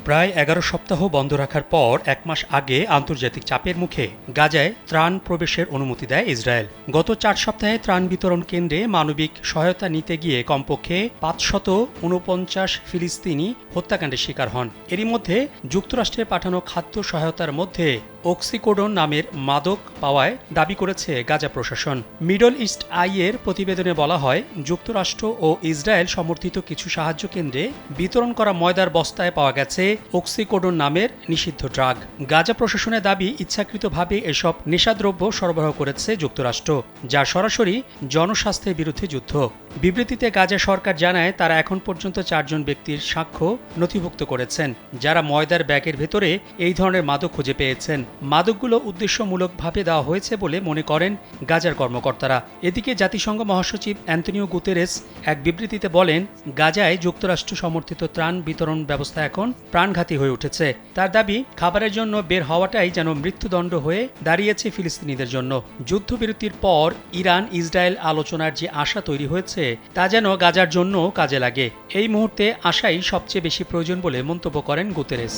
প্রায় ১১ সপ্তাহ বন্ধ রাখার পর ১ মাস আগে আন্তর্জাতিক চাপের মুখে গাজায় ত্রাণ প্রবেশের অনুমতি দেয় ইসরায়েল। গত ৪ সপ্তাহে ত্রাণ বিতরণ কেন্দ্রে মানবিক সহায়তা নিতে গিয়ে কমপক্ষে ৫৪৯ ফিলিস্তিনি হত্যাকাণ্ডের শিকার হন। এরই মধ্যে যুক্তরাষ্ট্রের পাঠানো খাদ্য সহায়তার মধ্যে অক্সিকোডন নামের মাদক পাওয়ায় দাবি করেছে গাজা প্রশাসন। মিডল ইস্ট আইয়ের প্রতিবেদনে বলা হয়, যুক্তরাষ্ট্র ও ইসরায়েল সমর্থিত কিছু সাহায্য কেন্দ্রে বিতরণ করা ময়দার বস্তায় পাওয়া গেছে অক্সিকোডন নামের নিষিদ্ধ ড্রাগ। গাজা প্রশাসনের দাবি, ইচ্ছাকৃতভাবে এসব নেশাদ্রব্য সরবরাহ করেছে যুক্তরাষ্ট্র, যা সরাসরি জনস্বাস্থ্যের বিরুদ্ধে যুদ্ধ। বিবৃতিতে গাজা সরকার জানায়, তারা এখন পর্যন্ত ৪ জন ব্যক্তির সাক্ষ্য নথিভুক্ত করেছেন, যারা ময়দার ব্যাগের ভেতরে এই ধরনের মাদক খুঁজে পেয়েছেন। মাদকগুলো উদ্দেশ্যমূলকভাবে দেওয়া হয়েছে বলে মনে করেন গাজার কর্মকর্তারা। এদিকে জাতিসংঘ মহাসচিব অ্যান্তনিও গুতেরেস এক বিবৃতিতে বলেন, গাজায় যুক্তরাষ্ট্র সমর্থিত ত্রাণ বিতরণ ব্যবস্থা এখন প্রাণঘাতী হয়ে উঠেছে। তার দাবি, খাবারের জন্য বের হওয়াটাই যেন মৃত্যুদণ্ড হয়ে দাঁড়িয়েছে ফিলিস্তিনিদের জন্য। যুদ্ধবিরতির পর ইরান ইসরায়েল আলোচনার যে আশা তৈরি হয়েছে, তা যেন গাজার জন্য কাজে লাগে। এই মুহূর্তে আশাই সবচেয়ে বেশি প্রয়োজন বলে মন্তব্য করেন গুতেরেস।